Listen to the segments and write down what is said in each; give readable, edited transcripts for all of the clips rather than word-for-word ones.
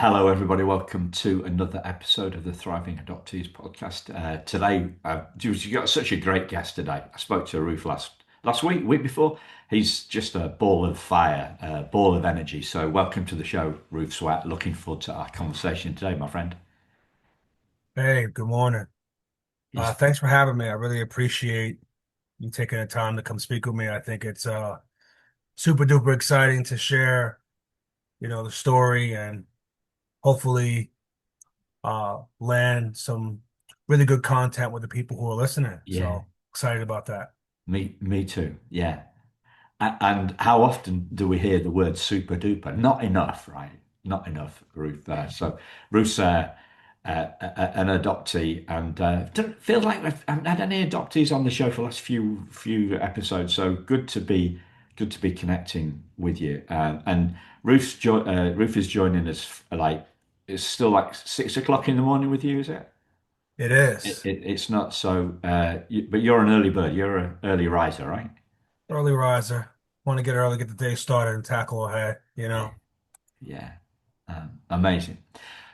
Hello, everybody. Welcome to another episode of the Thriving Adoptees podcast. Today, you got such a great guest today. I spoke to Ruth last week before. He's just a ball of fire, a ball of energy. So, welcome to the show, Ruth Sweatte. Looking forward to our conversation today, my friend. Hey, good morning. Yes. Thanks for having me. I really appreciate you taking the time to come speak with me. I think it's super duper exciting to share, the story and hopefully land some really good content with the people who are listening. Yeah, So excited about that. me too. Yeah. And how often do we hear the word super duper? Not enough, right? Not enough, Ruth. So Ruth's an adoptee, and don't feel like we haven't had any adoptees on the show for the last few episodes. So good to be connecting with you. And Ruth is joining us like it's still like 6 o'clock in the morning with you, is it? It It, is it it's not so. But you're an early bird. You're an early riser, right? early riser. Want to get early, get the day started and tackle ahead. Yeah, amazing.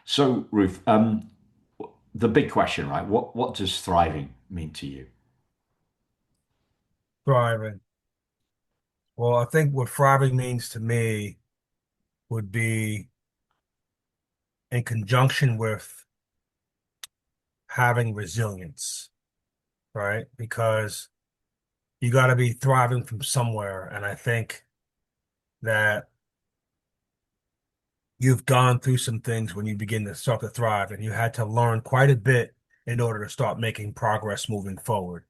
So, Ruth, the big question, right? What does thriving mean to you? Thriving. Well, I think what thriving means to me would be in conjunction with having resilience, right? Because you got to be thriving from somewhere. And I think that you've gone through some things when you begin to start to thrive, and you had to learn quite a bit in order to start making progress moving forward.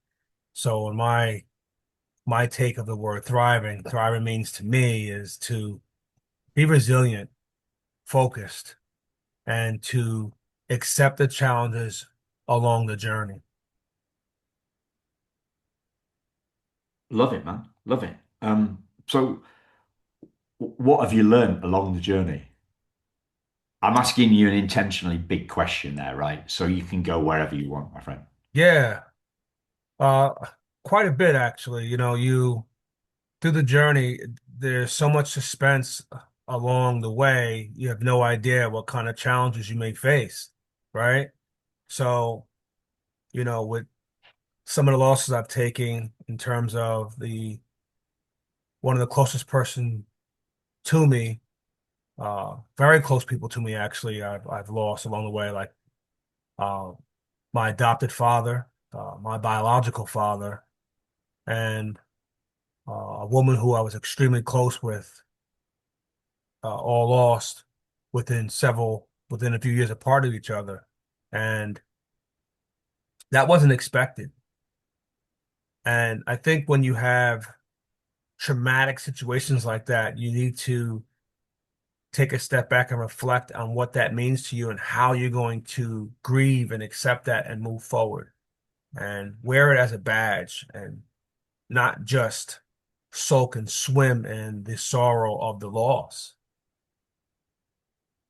So, in my take of the word thriving means to me is to be resilient, focused, and to accept the challenges along the journey. Love it, man. Love it. So, what have you learned along the journey? I'm asking you an intentionally big question there, right? So you can go wherever you want, my friend. Yeah, uh, quite a bit actually. You through the journey, there's so much suspense along the way. You have no idea what kind of challenges you may face, right? So, with some of the losses I've taken in terms of the one of the closest person to me, very close people to me actually, I've lost along the way, like uh, my adopted father, my biological father, and a woman who I was extremely close with, all lost within a few years apart of each other. And that wasn't expected. And I think when you have traumatic situations like that, you need to take a step back and reflect on what that means to you and how you're going to grieve and accept that and move forward and wear it as a badge and not just soak and swim in the sorrow of the loss.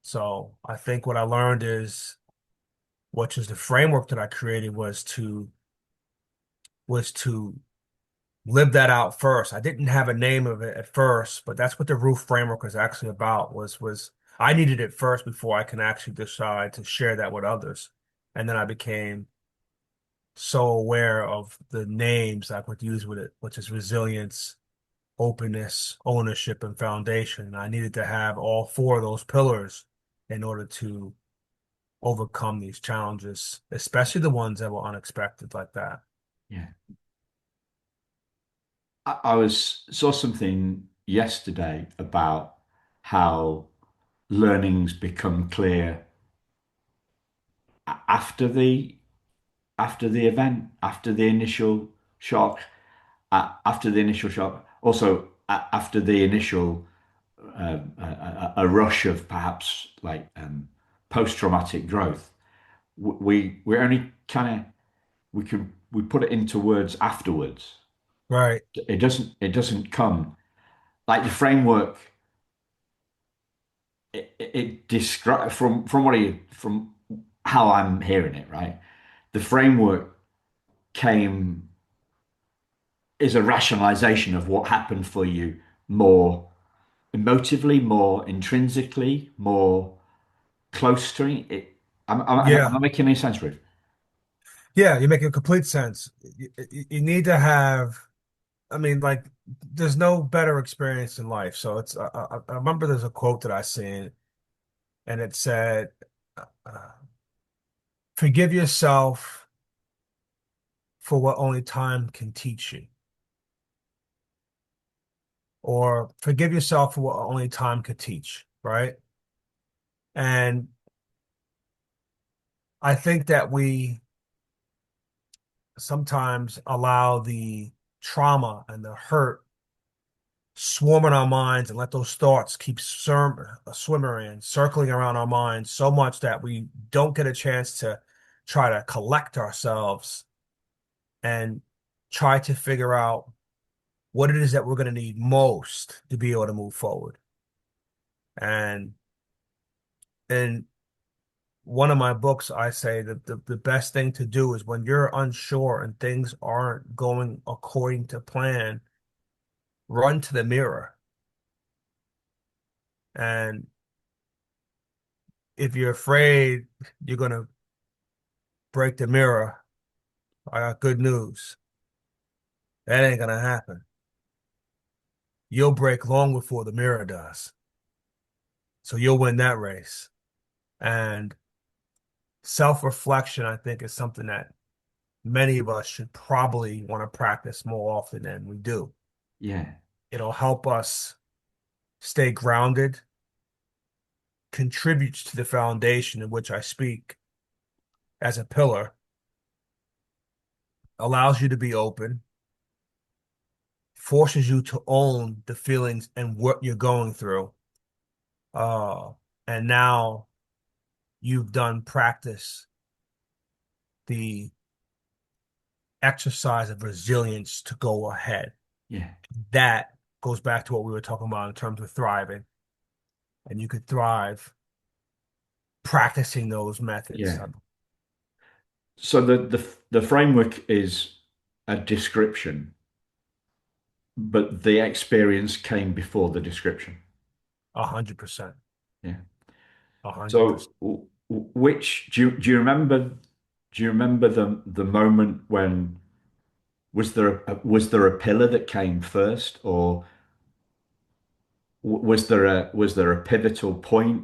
So I think what I learned is, which is the framework that I created, was to live that out first. I didn't have a name of it at first, but that's what the roof framework was actually about, was I needed it first before I can actually decide to share that with others. And then I became so aware of the names I would use with it, which is resilience, openness, ownership, and foundation. I needed to have all four of those pillars in order to overcome these challenges, especially the ones that were unexpected like that. Yeah. I saw something yesterday about how learnings become clear after the event, after the initial shock, after the initial shock, also after the initial a rush of perhaps like post-traumatic growth. We only kind of we put it into words afterwards. Right, It doesn't come like the framework. It describe from how I'm hearing it, right? The framework came is a rationalization of what happened for you more emotively, more intrinsically, more. close to me. Am I Yeah. making any sense, Ruth? Yeah, you're making complete sense. You need to have, I mean, like, there's no better experience in life. So I remember there's a quote that I seen, and it said, forgive yourself for what only time can teach you, or forgive yourself for what only time could teach, right? And I think that we sometimes allow the trauma and the hurt swarm in our minds and let those thoughts keep swimming, circling around our minds so much that we don't get a chance to try to collect ourselves and try to figure out what it is that we're going to need most to be able to move forward. And in one of my books, I say that the best thing to do is when you're unsure and things aren't going according to plan, run to the mirror. And if you're afraid you're going to break the mirror, I got good news. That ain't going to happen. You'll break long before the mirror does. So you'll win that race. And self-reflection, I think, is something that many of us should probably want to practice more often than we do. Yeah, It'll help us stay grounded, contributes to the foundation in which I speak as a pillar, allows you to be open, forces you to own the feelings and what you're going through. Uh, and now you've done practice the exercise of resilience to go ahead. yeah, That goes back to what we were talking about in terms of thriving. And you could thrive practicing those methods. yeah. So the framework is a description, but the experience came before the description. 100%. Yeah. A hundred So percent. which do you remember? Do you remember the moment when was there a pillar that came first, or was there a pivotal point?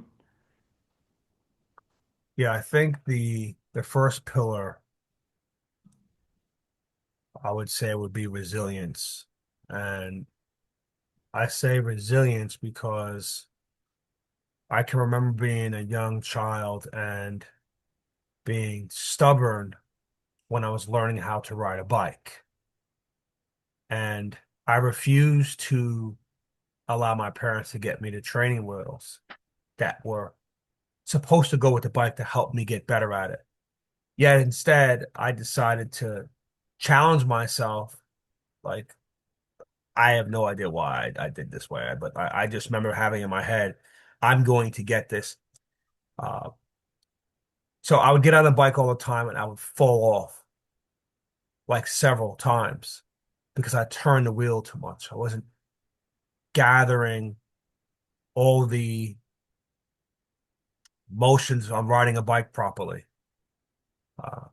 Yeah, I think the first pillar I would say would be resilience. And I say resilience because I can remember being a young child and being stubborn when I was learning how to ride a bike. And I refused to allow my parents to get me the training wheels that were supposed to go with the bike to help me get better at it. Yet instead, I decided to challenge myself. Like, I have no idea why I did this way, but I just remember having in my head, I'm going to get this. Uh, so I would get on the bike all the time and I would fall off like several times because I turned the wheel too much. I wasn't gathering all the motions on riding a bike properly. Uh,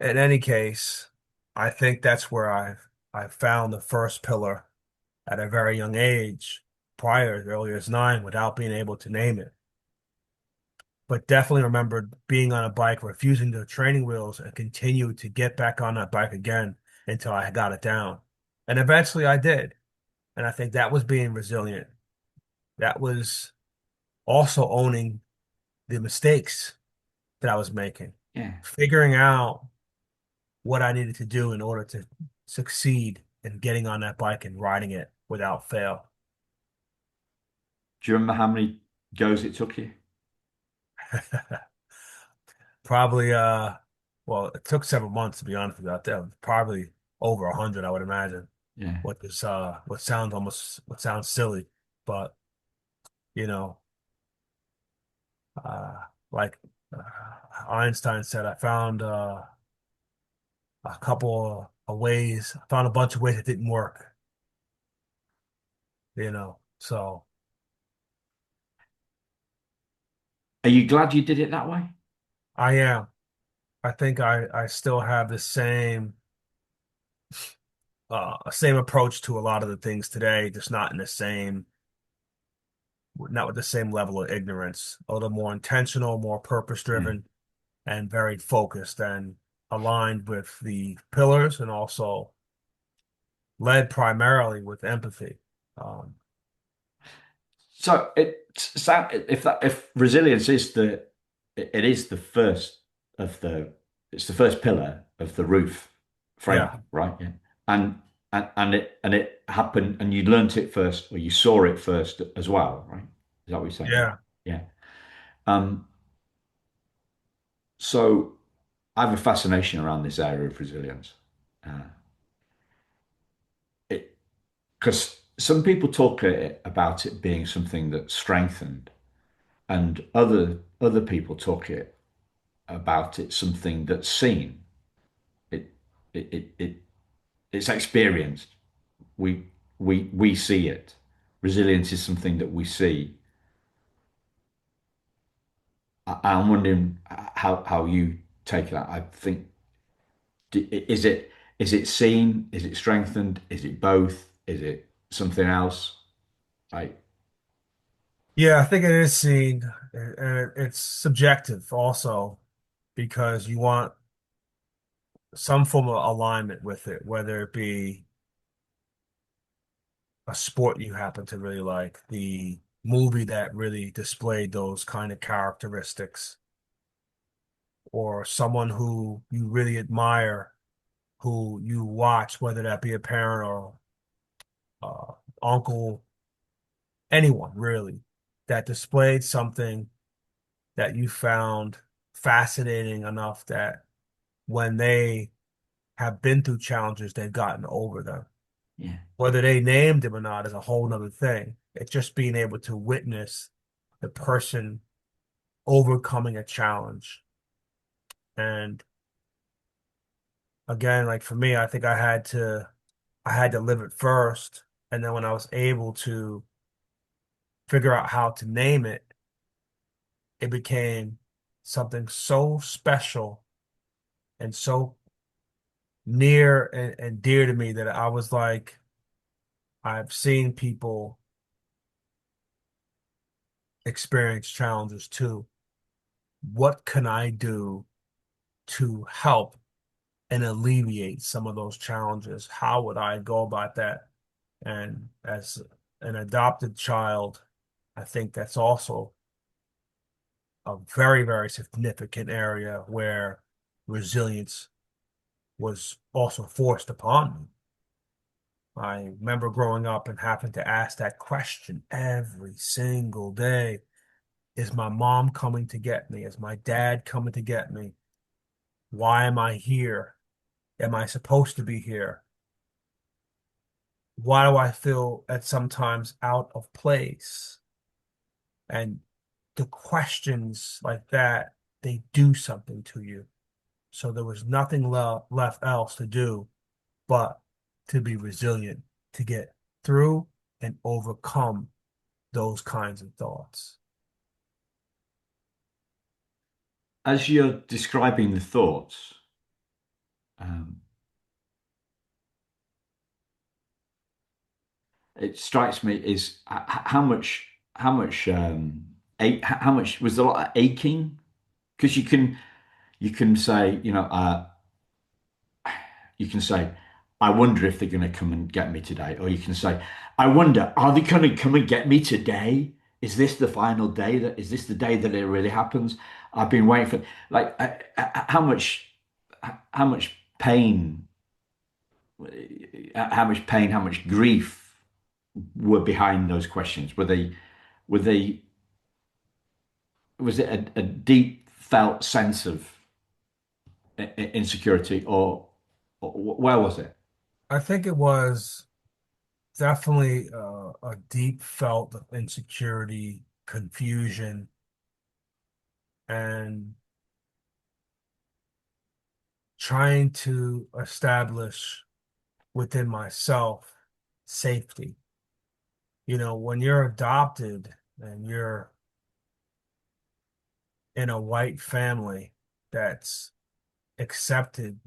in any case, I think that's where I found the first pillar at a very young age, prior as early as 9, without being able to name it. But definitely remembered being on a bike, refusing the training wheels, and continued to get back on that bike again until I got it down. And eventually I did. And I think that was being resilient. That was also owning the mistakes that I was making, Yeah. figuring out what I needed to do in order to succeed in getting on that bike and riding it without fail. Do you remember how many goes it took you? Probably, well, it took several months to be honest with you out there. Probably over 100, I would imagine. Yeah. What sounds silly, but you know, uh, like uh, Einstein said, I found a couple of ways. I found a bunch of ways that didn't work. So Are you glad you did it that way? I am. I think I still have the same approach to a lot of the things today, just not in the same, not with the same level of ignorance. A little more intentional, more purpose Yeah. driven, and very focused and aligned with the pillars, and also led primarily with empathy. Um, So if resilience is it is the first of the it's the first pillar of the roof yeah, framework, right? Yeah. And and it happened and you learnt it first or you saw it first as well, right? Is that what you're saying? yeah, Yeah. Um, so I have a fascination around this area of resilience. Uh, it because some people talk about it being something that's strengthened, and other people talk about it something that's seen. It it it's experienced. We we see it. Resilience is something that we see. I'm wondering how you take that. I think is it seen? Is it strengthened? Is it both? Is it something else? I yeah. I think it is seen, and it's subjective also because you want some form of alignment with it, whether it be a sport you happen to really like, the movie that really displayed those kind of characteristics, or someone who you really admire, who you watch, whether that be a parent or uh, uncle, anyone really, that displayed something that you found fascinating enough that when they have been through challenges, they've gotten over them. yeah. Whether they named him or not is a whole nother thing. It's just being able to witness the person overcoming a challenge. And again, like for me, I think I had to live it first. And then when I was able to figure out how to name it, it became something so special and so near and dear to me that I was like, I've seen people experience challenges too. What can I do to help and alleviate some of those challenges? How would I go about that? And as an adopted child, I think that's also a very, very significant area where resilience was also forced upon me. I remember growing up and having to ask that question every single day. Is my mom coming to get me? Is my dad coming to get me? Why am I here? Am I supposed to be here? Why do I feel at sometimes out of place? And the questions like that, they do something to you. So there was nothing left else to do but to be resilient, to get through and overcome those kinds of thoughts. As you're describing the thoughts, um, it strikes me is how much how much was there a lot of aching because you can say you can say I wonder if they're going to come and get me today, or you can say I wonder are they going to come and get me today, is this the final day, that is this the day that it really happens, I've been waiting for like how much pain how much grief were behind those questions? Were they was it a deep felt sense of insecurity, or where was it? I think it was definitely a deep felt of insecurity, confusion, and trying to establish within myself safety. You know, when you're adopted and you're in a white family that's accepted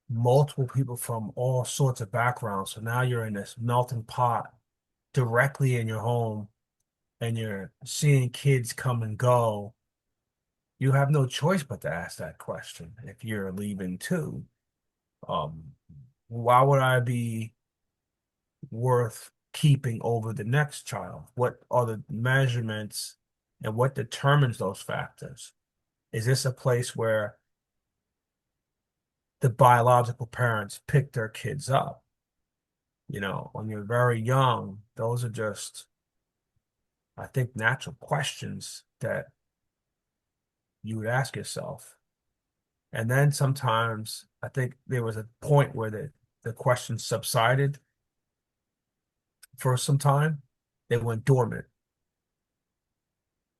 multiple people from all sorts of backgrounds. So now you're in this melting pot directly in your home and you're seeing kids come and go. You have no choice but to ask that question if you're leaving too. Um, why would I be worth keeping over the next child? What are the measurements and what determines those factors? Is this a place where the biological parents pick their kids up? When you're very young, those are just, I think, natural questions that you would ask yourself. And then sometimes I think there was a point where the questions subsided for some time. They went dormant.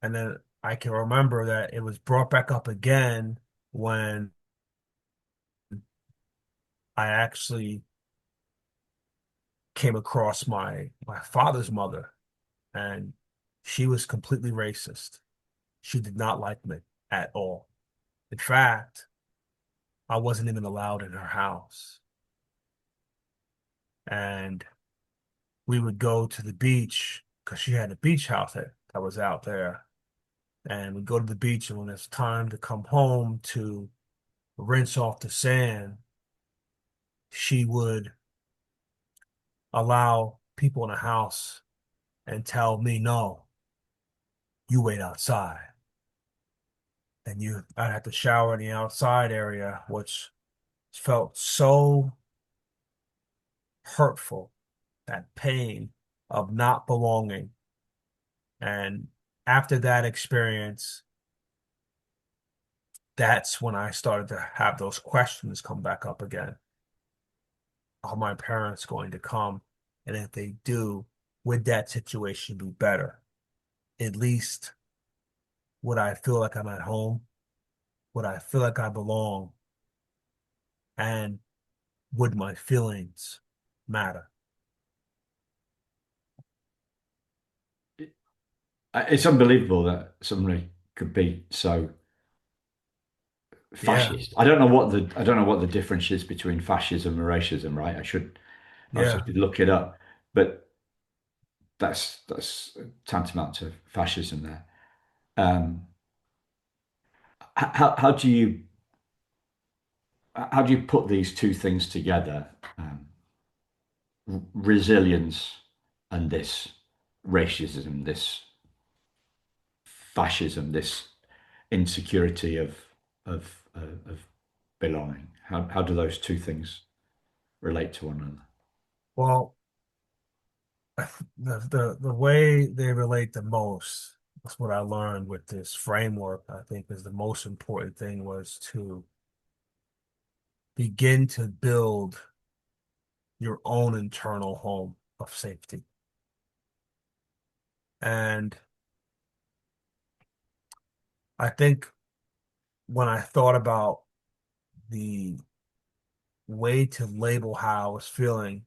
And then I can remember that it was brought back up again when I actually came across my father's mother, and she was completely racist. She did not like me at all. In fact, I wasn't even allowed in her house. And we would go to the beach because she had a beach house that was out there. And we'd go to the beach, and when it's time to come home to rinse off the sand, she would allow people in the house and tell me, no, you wait outside. And I'd have to shower in the outside area, which felt so hurtful, that pain of not belonging. And after that experience, that's when I started to have those questions come back up again. Are my parents going to come? And if they do, would that situation be better? At least would I feel like I'm at home? Would I feel like I belong? And would my feelings matter? It's unbelievable that somebody could be so Yeah, fascist. I don't know what the difference is between fascism and racism, right? I yeah. should look it up, but that's tantamount to fascism there. Um, how do you put these two things together? Resilience and this racism, this fascism, this insecurity of belonging. How do those two things relate to one another? Well, the way they relate the most, that's what I learned with this framework, I think is the most important thing was to begin to build your own internal home of safety. And I think when I thought about the way to label how I was feeling,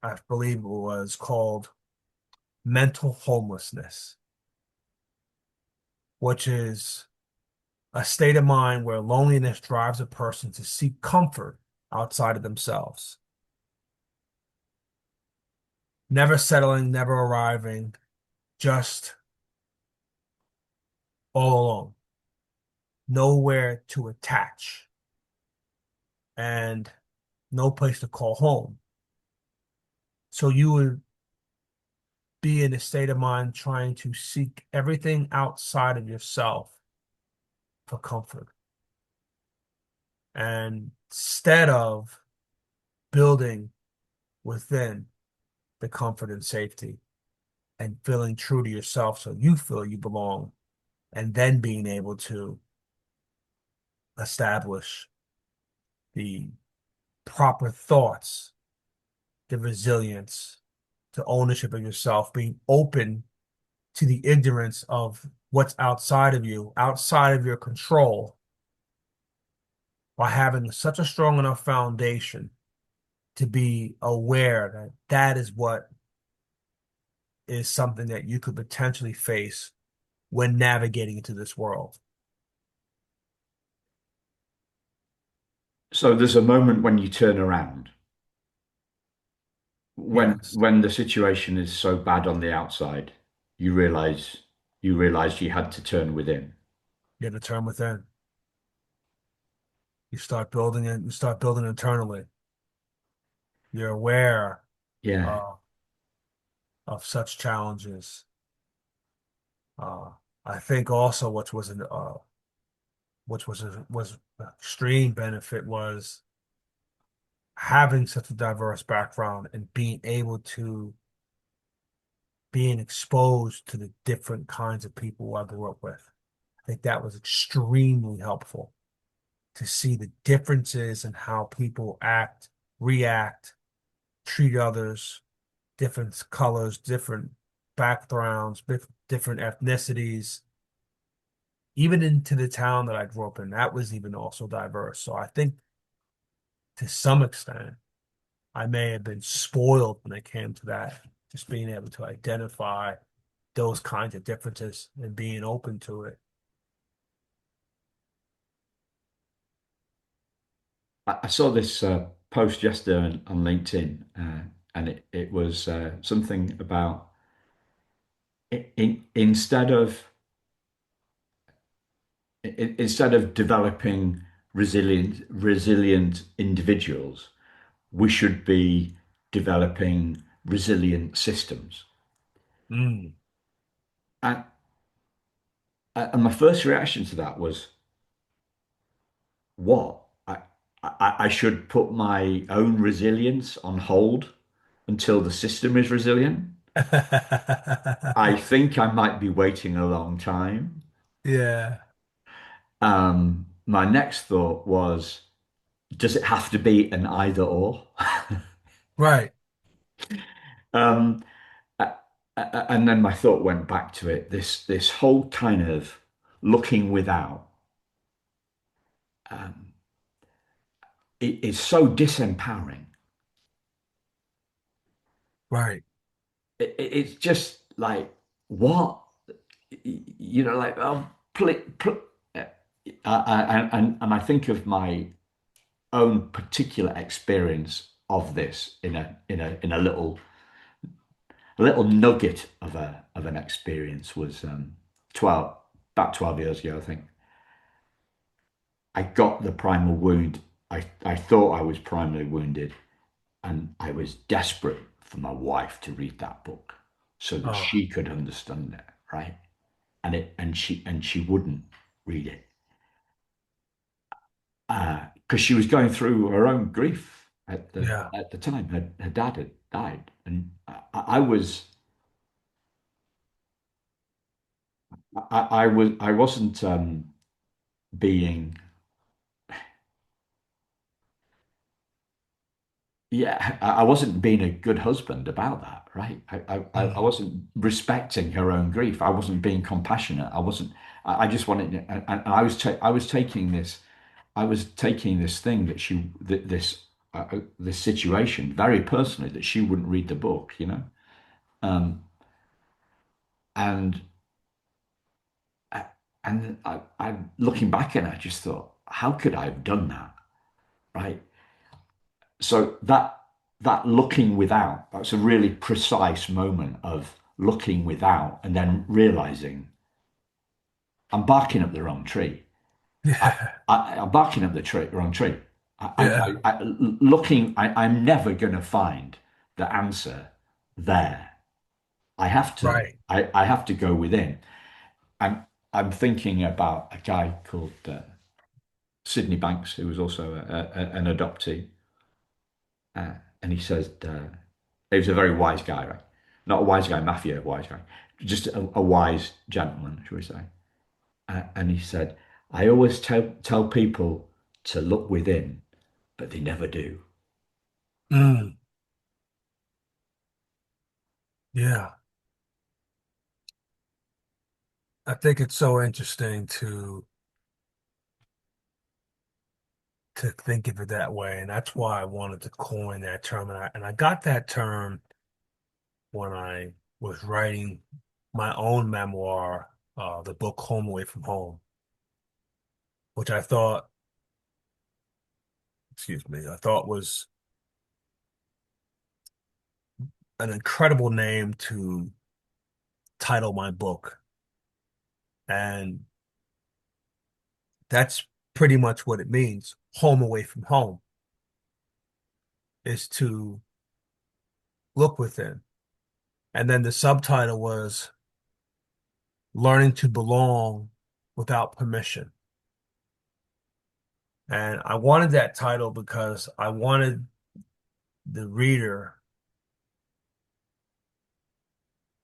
I believe it was called mental homelessness, which is a state of mind where loneliness drives a person to seek comfort outside of themselves, never settling, never arriving, just all alone, nowhere to attach, and no place to call home. So you would be in a state of mind trying to seek everything outside of yourself for comfort. And instead of building within the comfort and safety and feeling true to yourself so you feel you belong, and then being able to establish the proper thoughts, the resilience, the ownership of yourself, being open to the ignorance of what's outside of you, outside of your control, by having such a strong enough foundation to be aware that that is what is something that you could potentially face when navigating into this world. So there's a moment when you turn around, Yes, when the situation is so bad on the outside, you realize you had to turn within. you have to turn within. You start building it. You start building internally. You're aware Yeah, uh, of such challenges. Uh, I think also which was an extreme benefit was having such a diverse background and being exposed to the different kinds of people I grew up with. I think that was extremely helpful to see the differences in how people act, react, treat others, different colors, different backgrounds, different ethnicities. Even into the town that I grew up in, that was even also diverse. So I think to some extent, I may have been spoiled when it came to that, just being able to identify those kinds of differences and being open to it. I saw this post yesterday on LinkedIn, and it was something about instead of instead of developing resilient individuals, we should be developing resilient systems. Mm. And, and my first reaction to that was, what? I should put my own resilience on hold until the system is resilient. I think I might be waiting a long time. Yeah, My next thought was, does it have to be an either or? right, Um, and then my thought went back to it. This whole kind of looking without, um, it is so disempowering. right. It's just like, what, like, oh, and I think of my own particular experience of this in a little nugget of an experience was 12 about 12 years ago, I think. I got the primal wound. I thought I was primarily wounded, and I was desperate for my wife to read that book so that Oh, she could understand it, right? And she wouldn't read it because she was going through her own grief yeah, at the time. Her dad had died, and I wasn't being, yeah, I wasn't being a good husband about that, right? I mm, wasn't respecting her own grief. I wasn't being compassionate. I just wanted, and I was taking this thing that this situation very personally, that she wouldn't read the book. And I- and I looking back and I just thought, how could I have done that, right? So that looking without, that's a really precise moment of looking without and then realizing I'm barking up the wrong tree. I, yeah, I'm barking up the wrong tree. yeah, I'm never going to find the answer there. I have to, right. I have to go within. And I'm thinking about a guy called Sydney Banks, who was also an adoptee. And he says, he was a very wise guy, right? Not a wise guy, mafia wise guy, just a wise gentleman, shall we say. And he said, I always tell people to look within, but they never do. Mm, yeah. I think it's so interesting to think of it that way, and that's why I wanted to coin that term. And I got that term when I was writing my own memoir. the book Home Away from Home, which I thought, excuse me, I thought was an incredible name to title my book. And that's pretty much what it means. Home away from home is to look within. And then the subtitle was Learning to Belong Without Permission. And I wanted that title because I wanted the reader,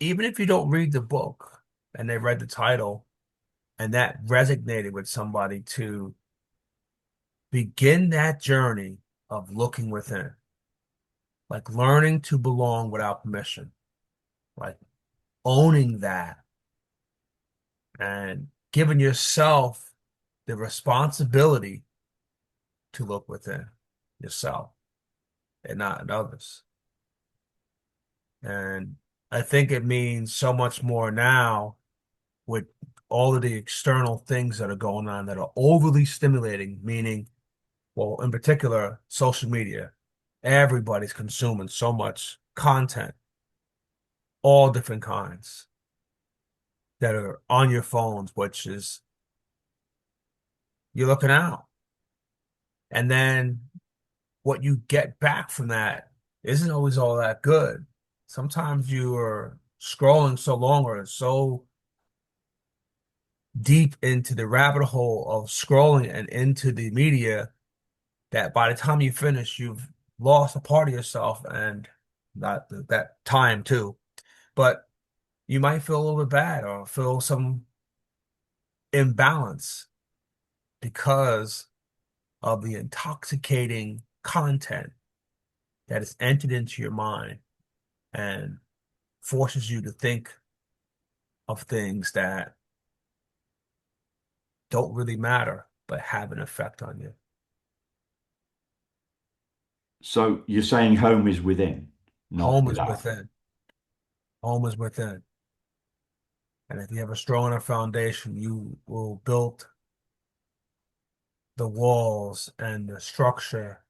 even if you don't read the book and they read the title and that resonated with somebody, to begin that journey of looking within, like learning to belong without permission, like owning that and giving yourself the responsibility to look within yourself and not in others. And I think it means so much more now with all of the external things that are going on that are overly stimulating, meaning, well, in particular, social media. Everybody's consuming so much content, all different kinds that are on your phones, which is you're looking out. And then what you get back from that isn't always all that good. Sometimes you are scrolling so long or so deep into the rabbit hole of scrolling and into the media that by the time you finish, you've lost a part of yourself and not that time too. But you might feel a little bit bad or feel some imbalance because of the intoxicating content that is entered into your mind and forces you to think of things that don't really matter but have an effect on you. So you're saying home is within, not Home is without. within. Home is within. And if you have a strong enough foundation, you will build the walls and the structure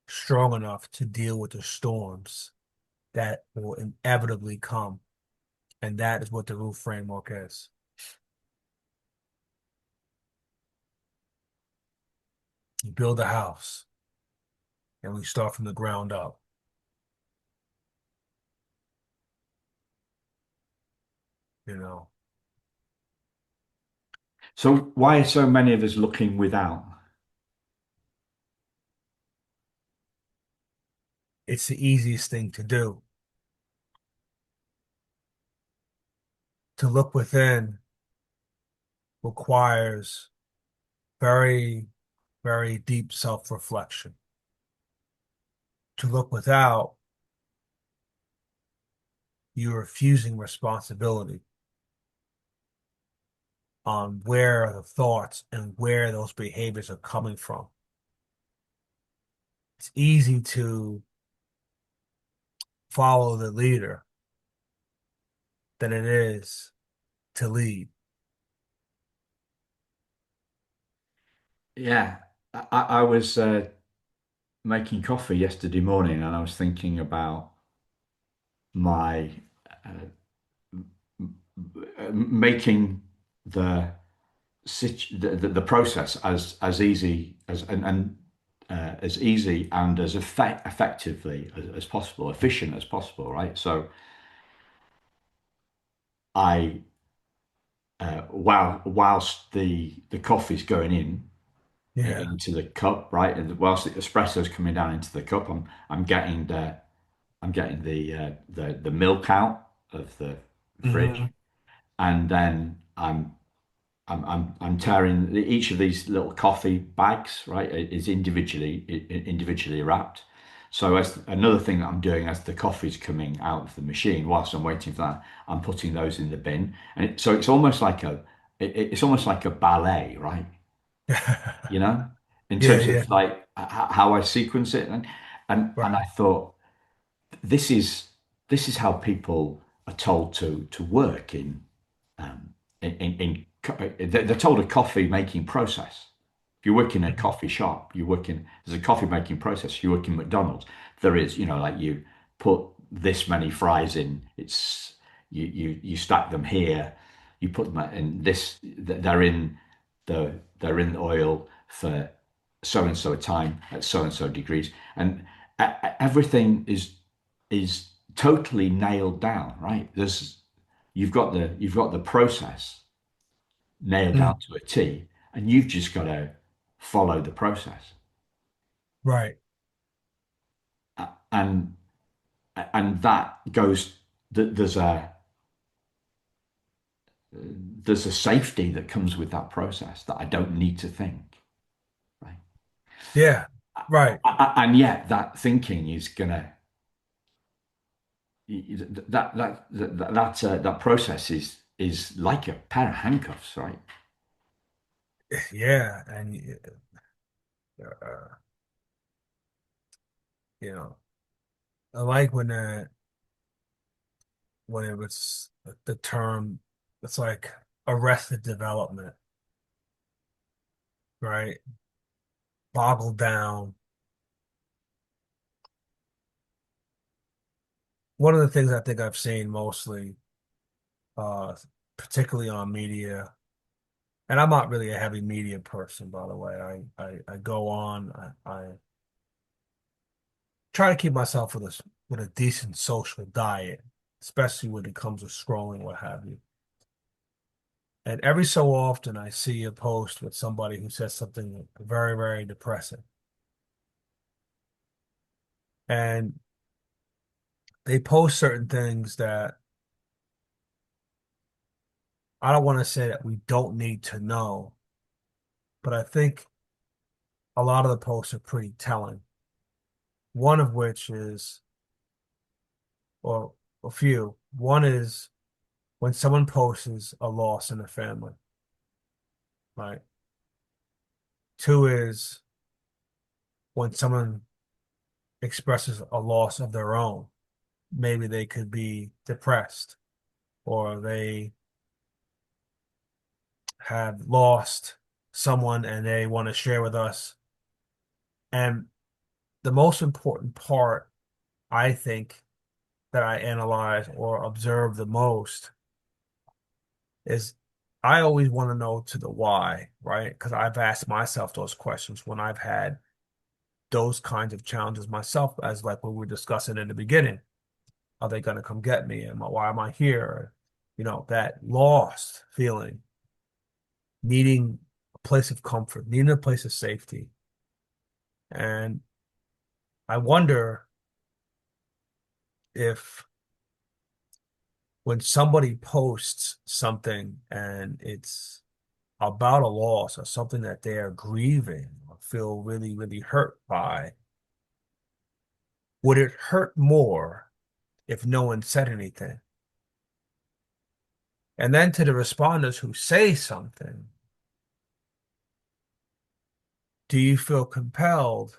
strong enough to deal with the storms that will inevitably come. And that is what the roof framework is. You build a house and we start from the ground up, you know. So why are so many of us looking without? It's the easiest thing to do. To look within requires very, very deep self-reflection. To look without, you're refusing responsibility on where the thoughts and where those behaviors are coming from. It's easy to follow the leader than it is to lead. Yeah, I was making coffee yesterday morning and I was thinking about my uh, making the, the process as easy as easy and as effectively as possible, efficient as possible, right? So I whilst the coffee's going in Yeah. into the cup, right, and whilst the espresso's coming down into the cup, I'm getting the milk out of the fridge, Hmm. and then I'm tearing each of these little coffee bags, right, is individually wrapped. So as another thing that I'm doing as the coffee's coming out of the machine, whilst I'm waiting for that, I'm putting those in the bin, and so it's almost like it's almost like a ballet, right? You know, in Yeah, terms yeah, of like how I sequence it, and I right. thought this is this is how people are told to work in. um, they're told a coffee making process. If you work in a Mhm. coffee shop, there's a coffee making process. You work in McDonald's, there is, like you put this many fries in, you stack them here, you put them in this, they're in oil for so and so time at so and so degrees, and everything is totally nailed down, right? You've got the process nailed down Mm. to a T, and you've just got to follow the process. Right. And that goes. There's a safety that comes with that process that I don't need to think, right? Yeah. Right. And yet that thinking is gonna that process is like a pair of handcuffs, right? Yeah. And uh, you know, I like when it was the term, it's like arrested development, right? Boggled down. One of the things I think I've seen mostly, uh, particularly on media, and I'm not really a heavy media person, by the way. I go on, I try to keep myself with a decent social diet, especially when it comes to scrolling, what have you. And every so often I see a post with somebody who says something very, very depressing. And they post certain things that I don't want to say that we don't need to know, but I think a lot of the posts are pretty telling. One of which is, or a few, one is when someone posts a loss in the family, right? Two is when someone expresses a loss of their own. Maybe they could be depressed or they have lost someone and they want to share with us. And the most important part, I think, that I analyze or observe the most is I always want to know to the why, right? Because I've asked myself those questions when I've had those kinds of challenges myself, as like what we were discussing in the beginning. Are they going to come get me? Why am I here? That lost feeling, needing a place of comfort, needing a place of safety. And I wonder if when somebody posts something and it's about a loss or something that they are grieving or feel really, really hurt by, would it hurt more if no one said anything? And then to the responders who say something, do you feel compelled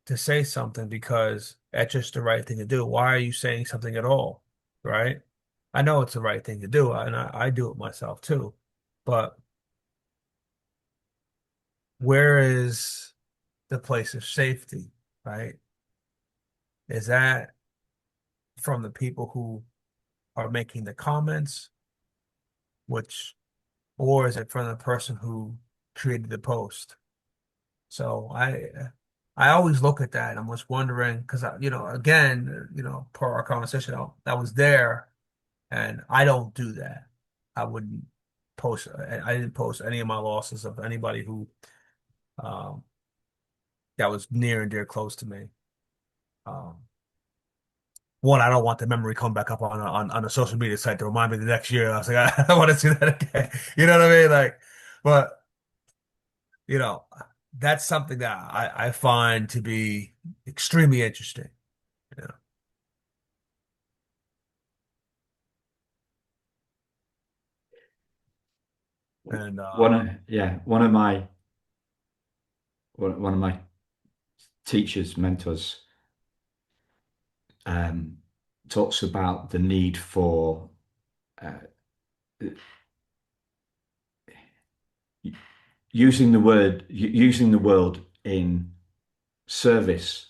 to say something because that's just the right thing to do? Why are you saying something at all? Right? I know it's the right thing to do, and I do it myself too. But where is the place of safety, right? Is that from the people who are making the comments, which, or is it from the person who created the post? So I always look at that. I'm just wondering because again, per our conversation, that was there, and I don't do that. I wouldn't post. I didn't post any of my losses of anybody who um, that was near and dear close to me. Um, One, I don't want the memory come back up on a social media site to remind me the next year. I was like, I don't want to see that again. You know what I mean? Like, but you know, that's something that I find to be extremely interesting. You know, and One of my one of my teachers, mentors, um, talks about the need for uh, using the world in service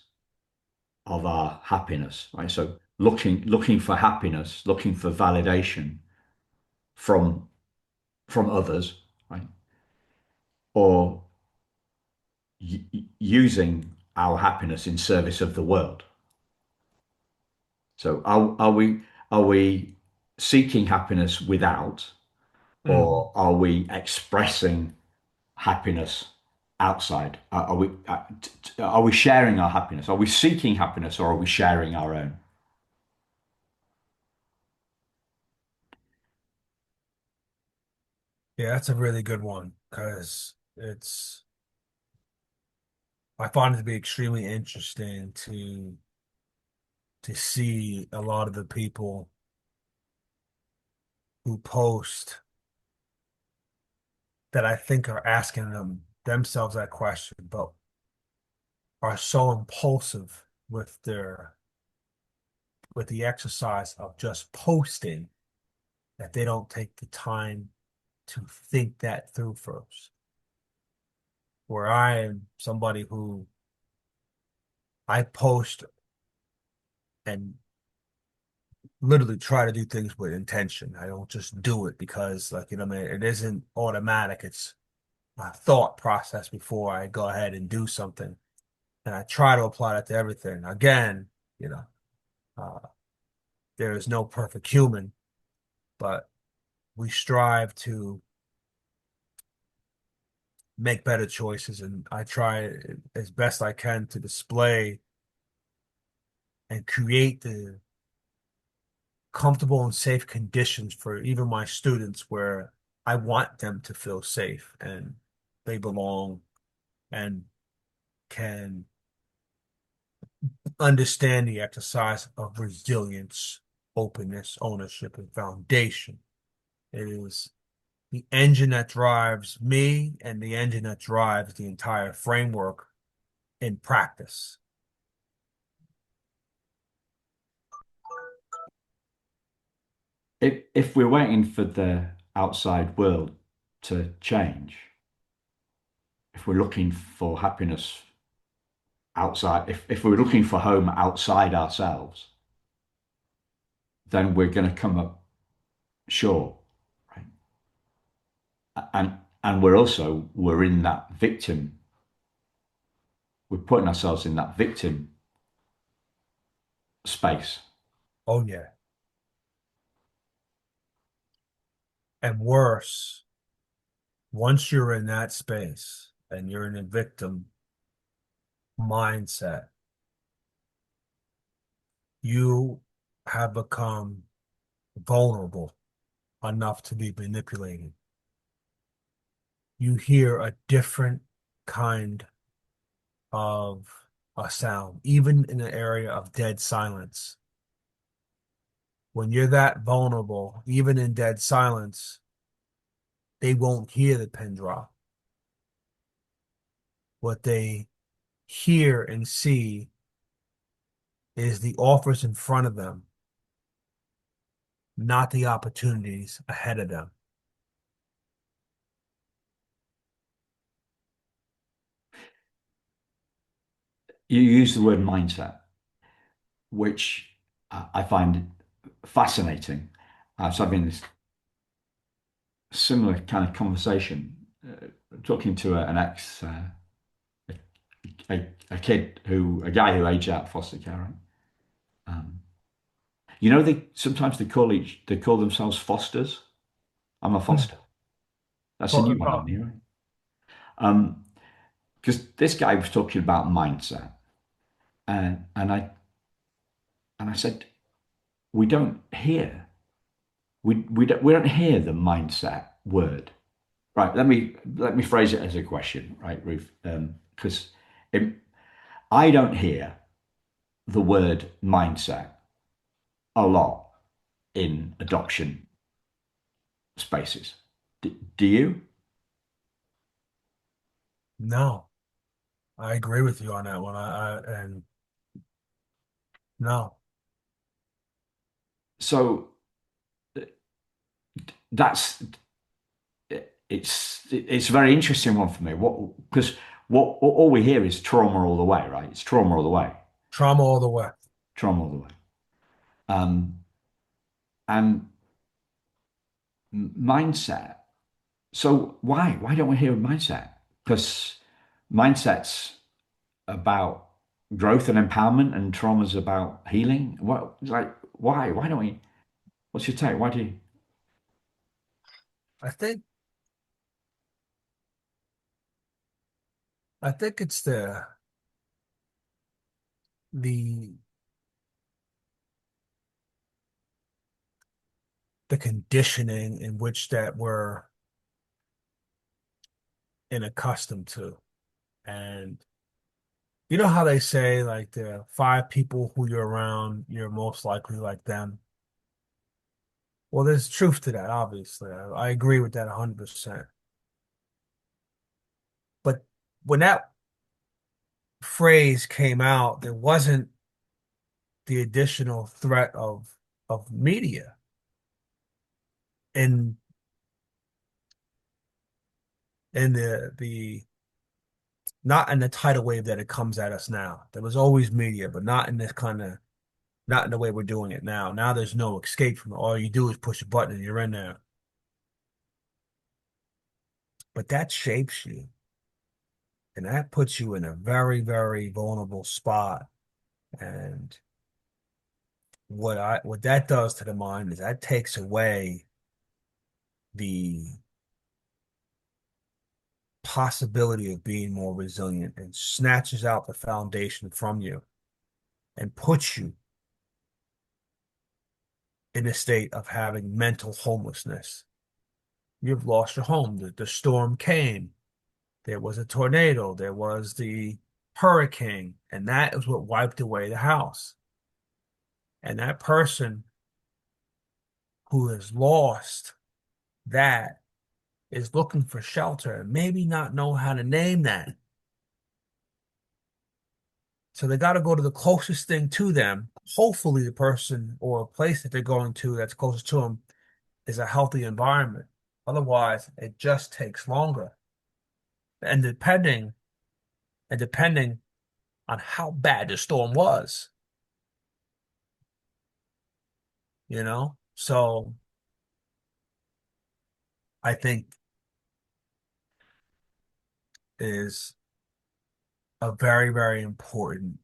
of our happiness, right? So looking for happiness, looking for validation from others, right? Or using our happiness in service of the world. So are we seeking happiness without, Mhm. or are we expressing happiness outside? Are we sharing our happiness? Are we seeking happiness, or are we sharing our own? Yeah, that's a really good one because I find it to be extremely interesting to see a lot of the people who post that I think are asking themselves that question, but are so impulsive with the exercise of just posting that they don't take the time to think that through first. Where I am somebody who I post and literally try to do things with intention. I don't just do it because, like, I mean, it isn't automatic. It's my thought process before I go ahead and do something. And I try to apply that to everything. Again, you know, uh, there is no perfect human, but we strive to make better choices. And I try as best I can to display and create the comfortable and safe conditions for even my students where I want them to feel safe and they belong and can understand the exercise of resilience, openness, ownership, and foundation. It is the engine that drives me and the engine that drives the entire framework in practice. If we're waiting for the outside world to change, if we're looking for happiness outside, if we're looking for home outside ourselves, then we're going to come up short, right? And we're in that victim. We're putting ourselves in that victim space. Oh, yeah. And worse, once you're in that space and you're in a victim mindset, you have become vulnerable enough to be manipulated. You hear a different kind of a sound, even in an area of dead silence. When you're that vulnerable, even in dead silence, they won't hear the pin drop. What they hear and see is the offers in front of them, not the opportunities ahead of them. You use the word mindset, which I find fascinating. I was having this similar kind of conversation, talking to an ex, a guy who aged out of foster care. Right? Um, they sometimes they call themselves fosters. I'm a Hmm. foster. That's a Well, new one on me, right? Um, because this guy was talking about mindset, and I said we don't hear the mindset word. Right. Let me phrase it as a question, right, Ruth? Because I don't hear the word mindset a lot in adoption spaces. Do you? no, I agree with you on that one. And no, So that's it's a very interesting one for me. What because what all we hear is trauma all the way, right? It's trauma all the way, Trauma all the way. trauma all the way. Um, and mindset. So why don't we hear mindset? Because mindset's about growth and empowerment, and trauma's about healing. What like why don't we? What's your take? Why do you? I think I think it's the the conditioning in which that we're in accustomed to. And you know how they say like the five people who you're around, you're most likely like them. Well, there's truth to that, obviously. I agree with that 100%. But when that phrase came out, there wasn't the additional threat of media and the not in the tidal wave that it comes at us now. There was always media, but not in this kind of not in the way we're doing it now. Now there's no escape from it. All you do is push a button and you're in there. But that shapes you and that puts you in a very, very vulnerable spot. And what that does to the mind is that takes away the possibility of being more resilient and snatches out the foundation from you and puts you in a state of having mental homelessness. You've lost your home. The storm came. There was a tornado. There was the hurricane. And that is what wiped away the house. And that person who has lost that is looking for shelter and maybe not know how to name that. So they got to go to the closest thing to them. Hopefully, the person or a place that they're going to that's closest to them is a healthy environment. Otherwise, it just takes longer. And depending on how bad the storm was, you know? So I think is a very, very important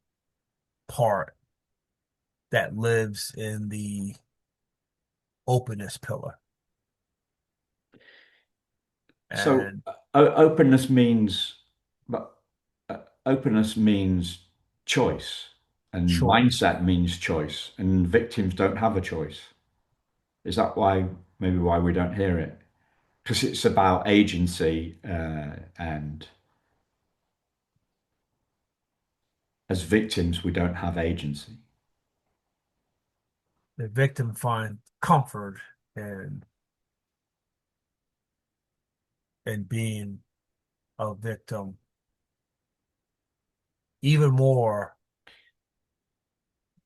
part that lives in the openness pillar. So And openness means, but openness means choice, and choice. mindset means choice, and victims don't have a choice. Is that why maybe why we don't hear it? Because it's about agency, and as victims, we don't have agency. The victim finds comfort in being a victim even more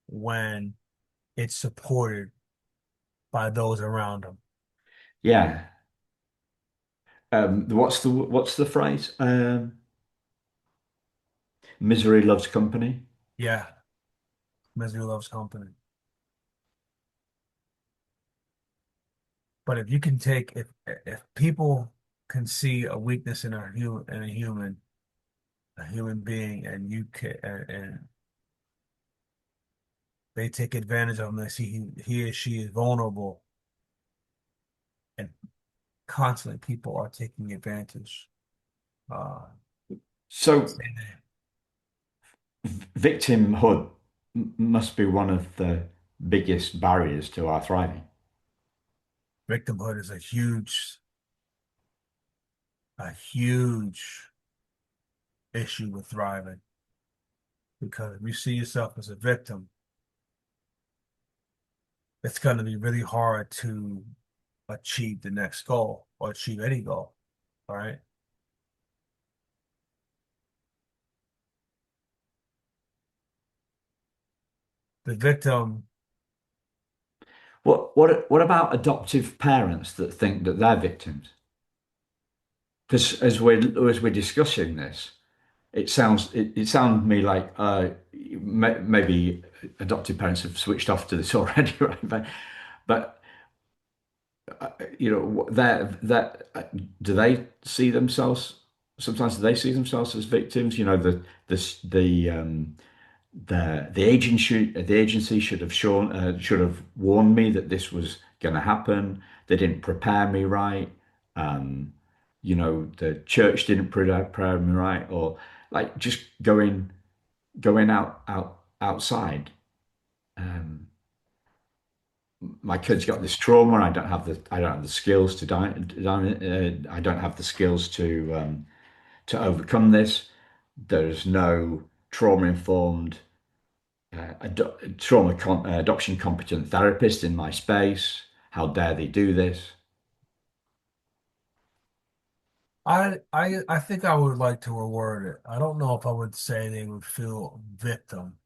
when it's supported by those around them. Yeah. What's the phrase? Misery loves company. Yeah, misery loves company. But if you can take if people can see a weakness in a human being, and you can and they take advantage of them, they see he or she is vulnerable, and constantly people are taking advantage. Uh, So victimhood must be one of the biggest barriers to our thriving. victimhood is a huge issue with thriving because if you see yourself as a victim, it's going to be really hard to achieve the next goal or achieve any goal. All right. The victim, What about adoptive parents that think that they're victims? because as we're discussing this, it sounds to me like maybe adoptive parents have switched off to this already, right? But that do they see themselves? Sometimes do they see themselves as victims? The agency should have warned me that this was going to happen. They didn't prepare me right. Um, the church didn't prepare me right, or like just going outside. Um, my kid's got this trauma. I don't have the skills to I don't have the skills to overcome this. There's no trauma informed adoption competent therapist in my space. How dare they do this? I think I would like to reword it. I don't know if I would say they would feel victim.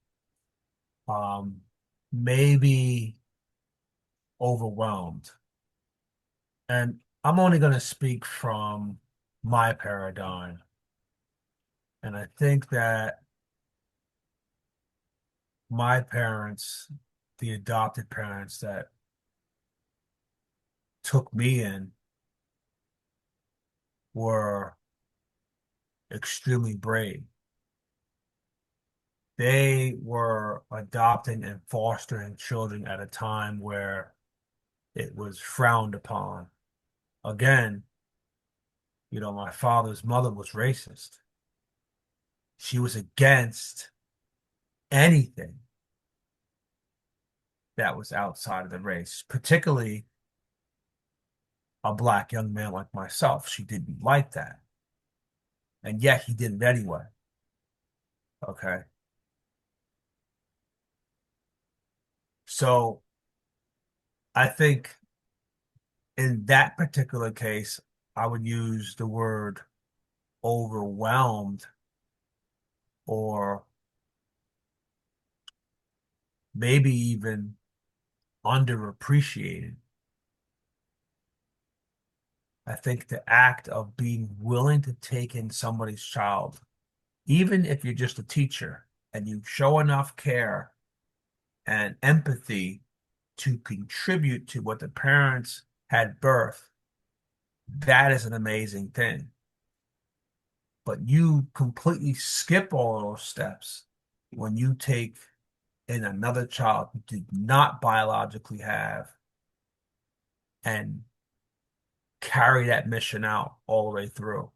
Um, Maybe overwhelmed. And I'm only going to speak from my paradigm. And I think that my parents, the adopted parents that took me in, were extremely brave. They were adopting and fostering children at a time where it was frowned upon. Again, my father's mother was racist. She was against anything that was outside of the race, particularly a black young man like myself. She didn't like that. And yet he did it anyway. Okay. So I think in that particular case, I would use the word overwhelmed or maybe even underappreciated. I think the act of being willing to take in somebody's child, even if you're just a teacher and you show enough care and empathy to contribute to what the parents had birthed, that is an amazing thing. But you completely skip all those steps when you take in another child you did not biologically have and carry that mission out all the way through.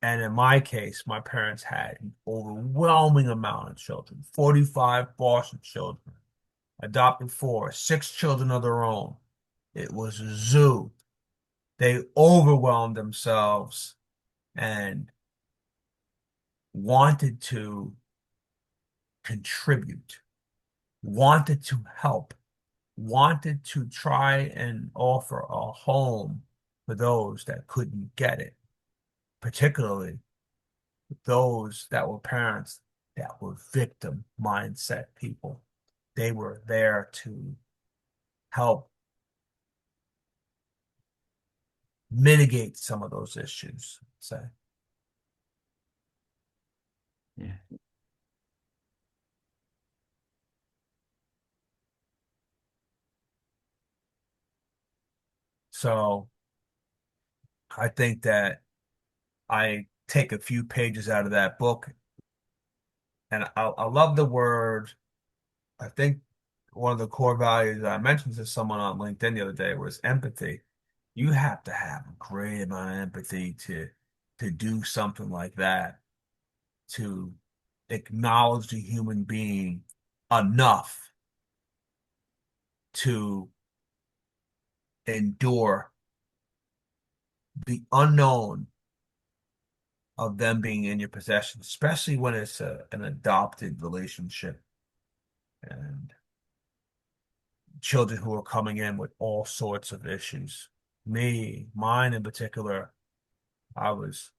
And in my case, my parents had an overwhelming amount of children, 45 foster children, adopted four, six children of their own. It was a zoo. They overwhelmed themselves and wanted to contribute, wanted to help, wanted to try and offer a home for those that couldn't get it, particularly those that were parents that were victim mindset people. They were there to help mitigate some of those issues, say. Yeah. So I think that I take a few pages out of that book, and I love the word. I think one of the core values I mentioned to someone on LinkedIn the other day was empathy. You have to have a great amount of empathy to do something like that, to acknowledge the human being enough to endure the unknown of them being in your possession, especially when it's an adopted relationship and children who are coming in with all sorts of issues. Mine in particular, I was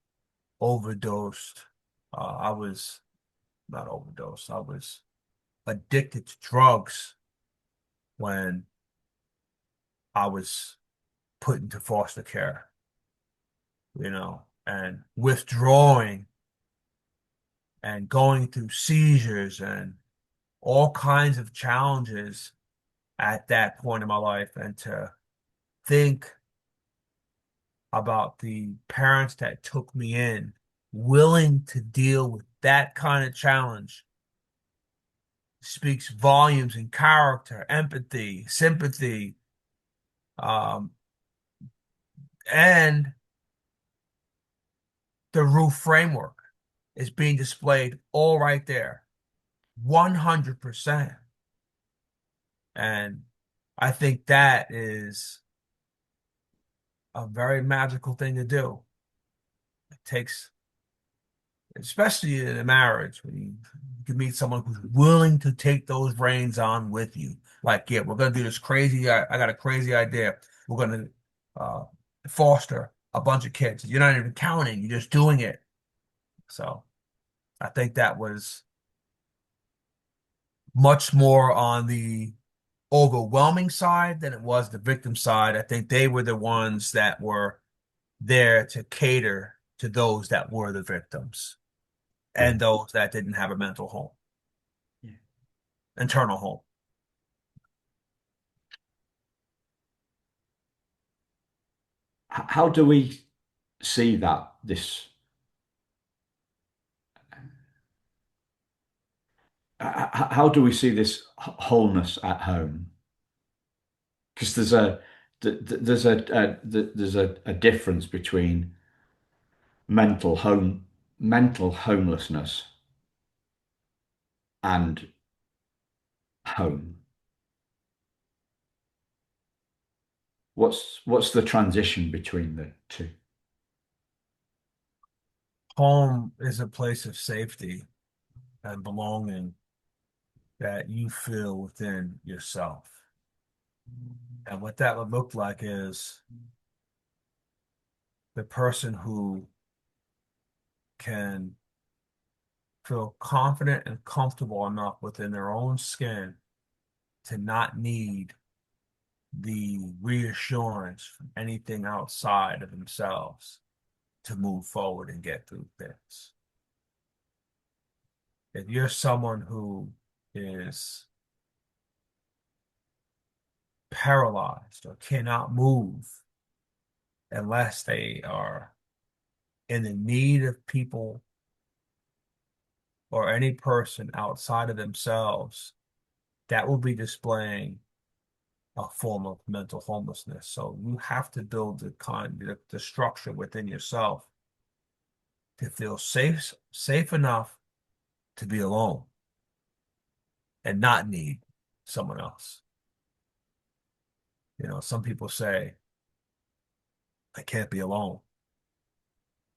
overdosed. I was not overdosed. I was addicted to drugs when I was put into foster care. and withdrawing and going through seizures and all kinds of challenges at that point in my life. And to think about the parents that took me in, willing to deal with that kind of challenge, speaks volumes in character, empathy, sympathy, um, and the roof framework is being displayed all right there, 100%. And I think that is a very magical thing to do. It takes, especially in a marriage, when you can meet someone who's willing to take those reins on with you. Like, yeah, we're going to do this crazy, I got a crazy idea. We're going to foster a bunch of kids. You're not even counting, you're just doing it. So I think that was much more on the overwhelming side than it was the victim side. I think they were the ones that were there to cater to those that were the victims Yeah. and those that didn't have a mental home, Yeah. internal home. How do we see that this how do we see this wholeness at home? Because there's a difference between mental home mental homelessness and home. What's the transition between the two? Home is a place of safety and belonging that you feel within yourself. And what that would look like is the person who can feel confident and comfortable enough within their own skin to not need the reassurance from anything outside of themselves to move forward and get through things. If you're someone who is paralyzed or cannot move unless they are in the need of people or any person outside of themselves, that will be displaying a form of mental homelessness. So you have to build the structure within yourself to feel safe enough to be alone and not need someone else. You know, some people say, I can't be alone.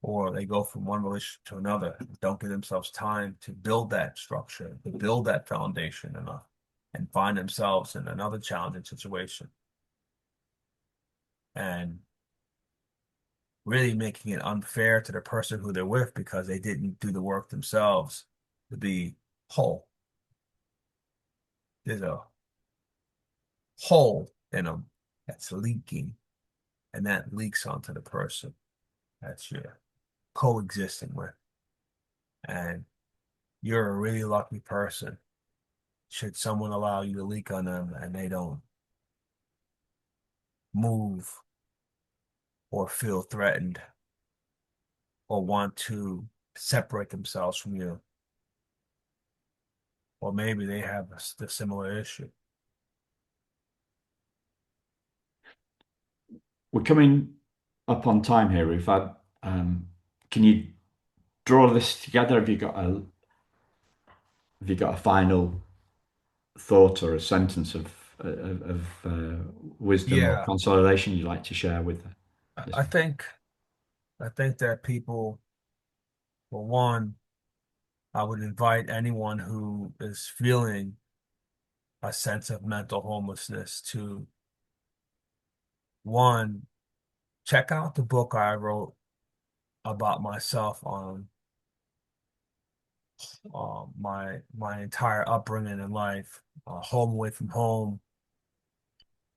Or they go from one relationship to another, don't give themselves time to build that structure, to build that foundation enough, and find themselves in another challenging situation. And really making it unfair to the person who they're with because they didn't do the work themselves to be whole. There's a hole in them that's leaking, and that leaks onto the person that you're coexisting with. And you're a really lucky person. Should someone allow you to leak on them and they don't move or feel threatened or want to separate themselves from you, or maybe they have the similar issue. We're coming up on time here. We've had. Can you draw this together? Have you got a final thought or a sentence of wisdom or Yeah, consolidation you'd like to share with this? I think I think that people, for one, I would invite anyone who is feeling a sense of mental homelessness to, one, check out the book I wrote about myself on my entire upbringing in life, home away from home,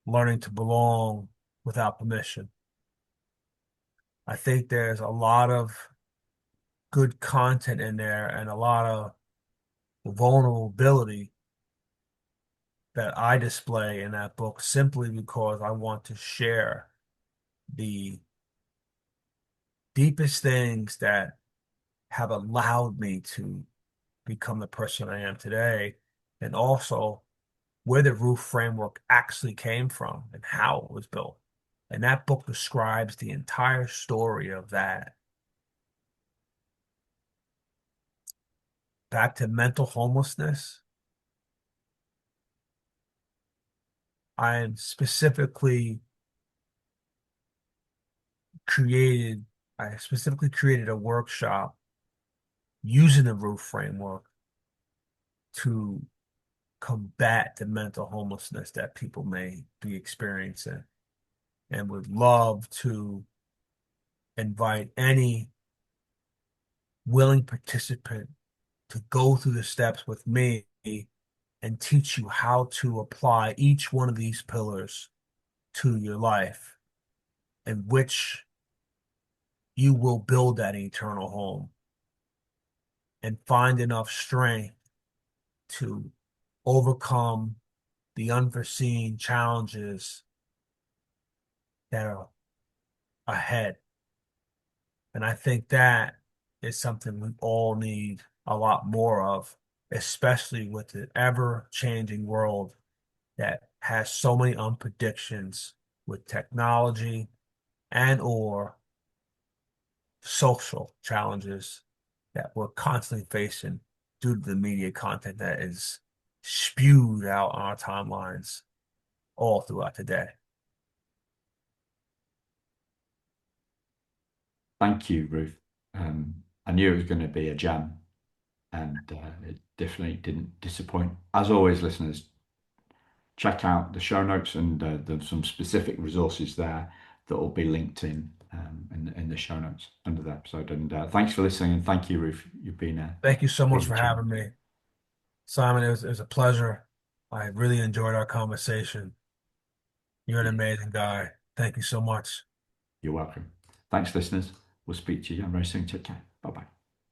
learning to belong without permission. I think there's a lot of good content in there and a lot of vulnerability that I display in that book simply because I want to share the deepest things that have allowed me to become the person I am today, and also where the roof framework actually came from and how it was built. And that book describes the entire story of that. Back to mental homelessness, I am specifically created, I specifically created a workshop using the roof framework to combat the mental homelessness that people may be experiencing, and would love to invite any willing participant to go through the steps with me and teach you how to apply each one of these pillars to your life, in which you will build that eternal home and find enough strength to overcome the unforeseen challenges that are ahead. And I think that is something we all need a lot more of, especially with the ever-changing world that has so many unpredictions with technology and or social challenges that we're constantly facing due to the media content that is spewed out on our timelines all throughout the day. Thank you, Ruth. I knew it was going to be a jam, and it definitely didn't disappoint. As always, listeners, check out the show notes, and there's some specific resources there that will be linked in the show notes under the episode. And thanks for listening, and thank you, Ruth. You've Thank you so much been a for gem. having me. Simon, it was a pleasure. I really enjoyed our conversation. You're an Yeah, amazing guy. Thank you so much. you're welcome. Thanks, listeners. We'll speak to you again very soon. Take care. Bye bye.